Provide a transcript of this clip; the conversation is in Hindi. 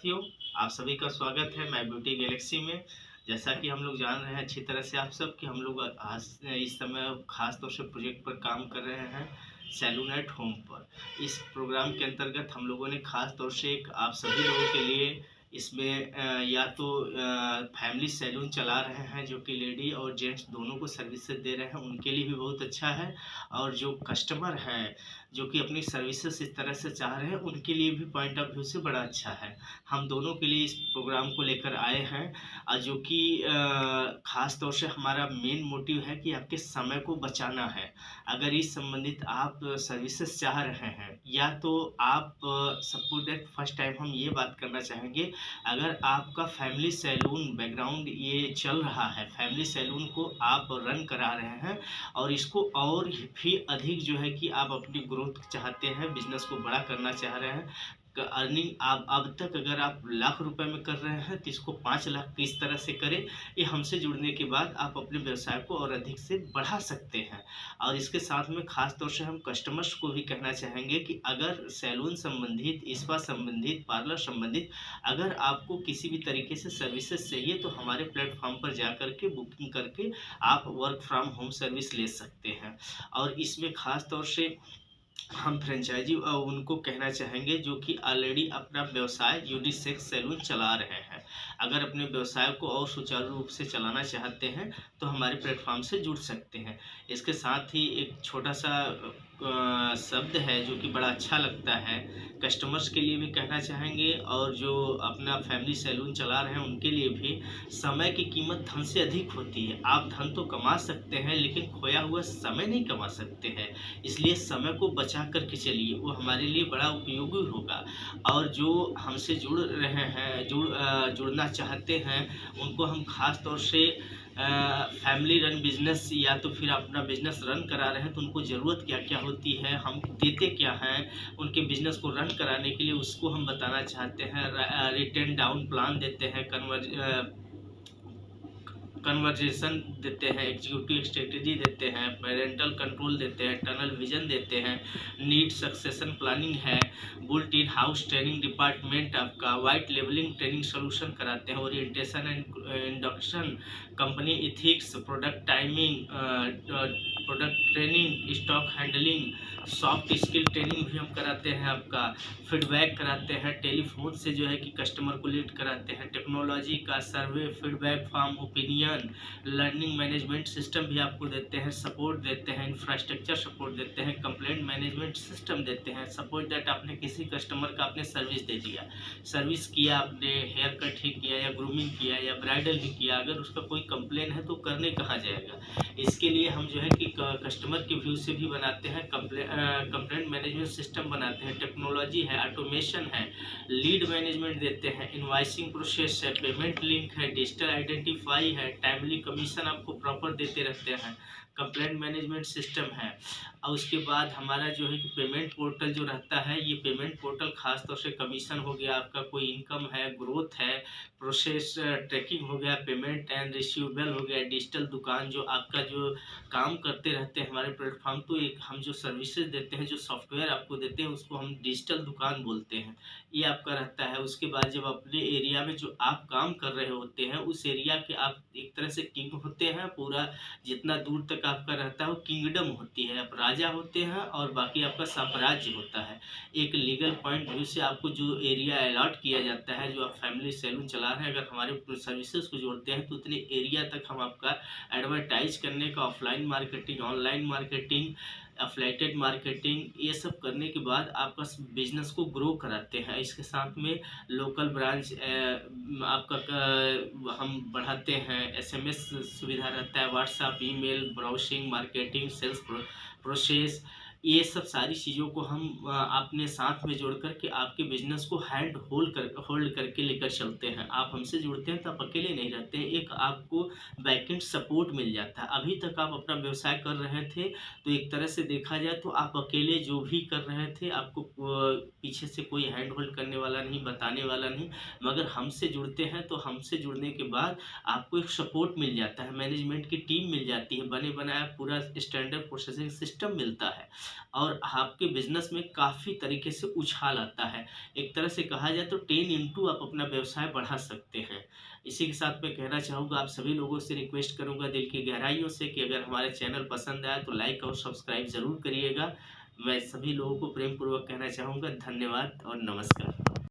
साथियों, आप सभी का स्वागत है माय ब्यूटी गैलेक्सी में। जैसा कि हम लोग जान रहे हैं अच्छी तरह से आप सब कि हम लोग आज इस समय खास तौर से प्रोजेक्ट पर काम कर रहे हैं सैलून एट होम पर। इस प्रोग्राम के अंतर्गत हम लोगों ने खास तौर से एक आप सभी लोगों के लिए इसमें या तो फैमिली सैलून चला रहे हैं जो कि लेडी और जेंट्स दोनों को सर्विसेज दे रहे हैं, उनके लिए भी बहुत अच्छा है। और जो कस्टमर हैं जो कि अपनी सर्विसेज इस तरह से चाह रहे हैं उनके लिए भी पॉइंट ऑफ व्यू से बड़ा अच्छा है। हम दोनों के लिए इस प्रोग्राम को लेकर आए हैं जो कि ख़ास तौर से हमारा मेन मोटिव है कि आपके समय को बचाना है। अगर इस संबंधित आप सर्विसेज चाह रहे हैं या तो आप सपोज दैट फर्स्ट टाइम हम ये बात करना चाहेंगे, अगर आपका फैमिली सैलून बैकग्राउंड ये चल रहा है, फैमिली सैलून को आप रन करा रहे हैं और इसको और भी अधिक जो है कि आप अपनी ग्रोथ चाहते हैं, बिजनेस को बड़ा करना चाह रहे हैं, अर्निंग आप अब तक अगर आप लाख रुपए में कर रहे हैं तो इसको 5 लाख किस तरह से करें, ये हमसे जुड़ने के बाद आप अपने व्यवसाय को और अधिक से बढ़ा सकते हैं। और इसके साथ में खास तौर से हम कस्टमर्स को भी कहना चाहेंगे कि अगर सैलून संबंधित, स्पा संबंधित, पार्लर संबंधित अगर आपको किसी भी तरीके से सर्विसेज चाहिए तो हमारे प्लेटफॉर्म पर जा कर के बुकिंग करके आप वर्क फ्रॉम होम सर्विस ले सकते हैं। और इसमें खास तौर से हम फ्रेंचाइजी उनको कहना चाहेंगे जो कि ऑलरेडी अपना व्यवसाय यूनिसेक्स सैलून चला रहे हैं। अगर अपने व्यवसाय को और सुचारू रूप से चलाना चाहते हैं तो हमारे प्लेटफॉर्म से जुड़ सकते हैं। इसके साथ ही एक छोटा सा शब्द है जो कि बड़ा अच्छा लगता है, कस्टमर्स के लिए भी कहना चाहेंगे और जो अपना फैमिली सैलून चला रहे हैं उनके लिए भी। समय की कीमत धन से अधिक होती है। आप धन तो कमा सकते हैं लेकिन खोया हुआ समय नहीं कमा सकते हैं, इसलिए समय को बचा कर के चलिए, वो हमारे लिए बड़ा उपयोगी होगा। और जो हमसे जुड़ रहे हैं, जुड़ना चाहते हैं उनको हम खास तौर से फैमिली रन बिजनेस या तो फिर अपना बिजनेस रन करा रहे हैं तो उनको ज़रूरत क्या क्या होती है, हम देते क्या हैं, उनके बिजनेस को रन कराने के लिए उसको हम बताना चाहते हैं। रिटर्न डाउन प्लान देते हैं, कन्वर्जेशन देते हैं, एग्जीक्यूटिव स्ट्रेटेजी देते हैं, पेरेंटल कंट्रोल देते हैं, टनल विजन देते हैं, नीड सक्सेशन प्लानिंग है, built in house training department आपका, वाइट लेवलिंग ट्रेनिंग सोल्यूशन कराते हैं, orientation and induction, company ethics, product timing, product training, stock handling, soft skill training भी हम कराते हैं आपका, फीडबैक कराते हैं, टेलीफोन से जो है कि कस्टमर को लीड कराते हैं, टेक्नोलॉजी का survey, feedback form, opinion, learning management system भी आपको देते हैं, सपोर्ट देते हैं, इंफ्रास्ट्रक्चर सपोर्ट देते हैं, कंप्लेंट मैनेजमेंट सिस्टम देते हैं। सपोज दैट आपने किसी कस्टमर का आपने सर्विस दे दिया, सर्विस किया, आपने हेयर कट ही किया या ग्रूमिंग किया या ब्राइडल ही किया, अगर उसका कोई कंप्लेन है तो करने कहाँ जाएगा। इसके लिए हम जो है कि कस्टमर के व्यू से भी बनाते हैं, कंप्लेंट मैनेजमेंट सिस्टम बनाते हैं, टेक्नोलॉजी है, ऑटोमेशन है, लीड मैनेजमेंट देते हैं, इनवाइसिंग प्रोसेस है, पेमेंट लिंक है, डिजिटल आइडेंटिफाई है, टाइमली कमीशन आपको प्रॉपर देते रहते हैं, कंप्लेंट मैनेजमेंट सिस्टम है। और उसके बाद हमारा जो है कि पेमेंट पोर्टल जो रहता है, ये पेमेंट पोर्टल खास तौर से कमीशन हो गया, आपका कोई इनकम है, ग्रोथ है, प्रोसेस ट्रैकिंग हो गया, पेमेंट एंड रिसीवेबल हो गया, डिजिटल दुकान जो आपका जो काम करते रहते हैं हमारे प्लेटफॉर्म, तो एक हम जो सर्विसेज देते हैं, जो सॉफ्टवेयर आपको देते हैं उसको हम डिजिटल दुकान बोलते हैं, ये आपका रहता है। उसके बाद जब अपने एरिया में जो आप काम कर रहे होते हैं उस एरिया के आप एक तरह से किंग होते हैं, पूरा जितना दूर तक आपका रहता है वो किंगडम होती है, आप राजा होते हैं और बाकी आपका साम्राज्य होता है। एक लीगल पॉइंट व्यू से आपको जो एरिया अलॉट किया जाता है, जो आप फैमिली सैलून चला रहे हैं, अगर हमारे सर्विसेज को जोड़ते हैं तो उतने एरिया तक हम आपका एडवर्टाइज करने का, offline marketing, online marketing, affiliated marketing, ये सब करने के बाद आपका बिजनेस को ग्रो कराते हैं। इसके साथ में लोकल ब्रांच आपका हम बढ़ाते हैं, एसएमएस सुविधा रहता है, WhatsApp, email, browsing, marketing, sales process, ये सब सारी चीज़ों को हम अपने साथ में जोड़ कर के आपके बिजनेस को होल्ड करके लेकर चलते हैं। आप हमसे जुड़ते हैं तो आप अकेले नहीं रहते हैं, एक आपको बैकएंड सपोर्ट मिल जाता है। अभी तक आप अपना व्यवसाय कर रहे थे तो एक तरह से देखा जाए तो आप अकेले जो भी कर रहे थे, आपको पीछे से कोई हैंड होल्ड करने वाला नहीं, बताने वाला नहीं, मगर हमसे जुड़ते हैं तो हमसे जुड़ने के बाद आपको एक सपोर्ट मिल जाता है, मैनेजमेंट की टीम मिल जाती है, बने बनाया पूरा स्टैंडर्ड प्रोसेसिंग सिस्टम मिलता है। और आपके बिज़नेस में काफ़ी तरीके से उछाल आता है। एक तरह से कहा जाए तो 10 इंटू आप अपना व्यवसाय बढ़ा सकते हैं। इसी के साथ मैं कहना चाहूँगा, आप सभी लोगों से रिक्वेस्ट करूँगा दिल की गहराइयों से कि अगर हमारे चैनल पसंद आया तो लाइक और सब्सक्राइब ज़रूर करिएगा। मैं सभी लोगों को प्रेम पूर्वक कहना चाहूँगा धन्यवाद और नमस्कार।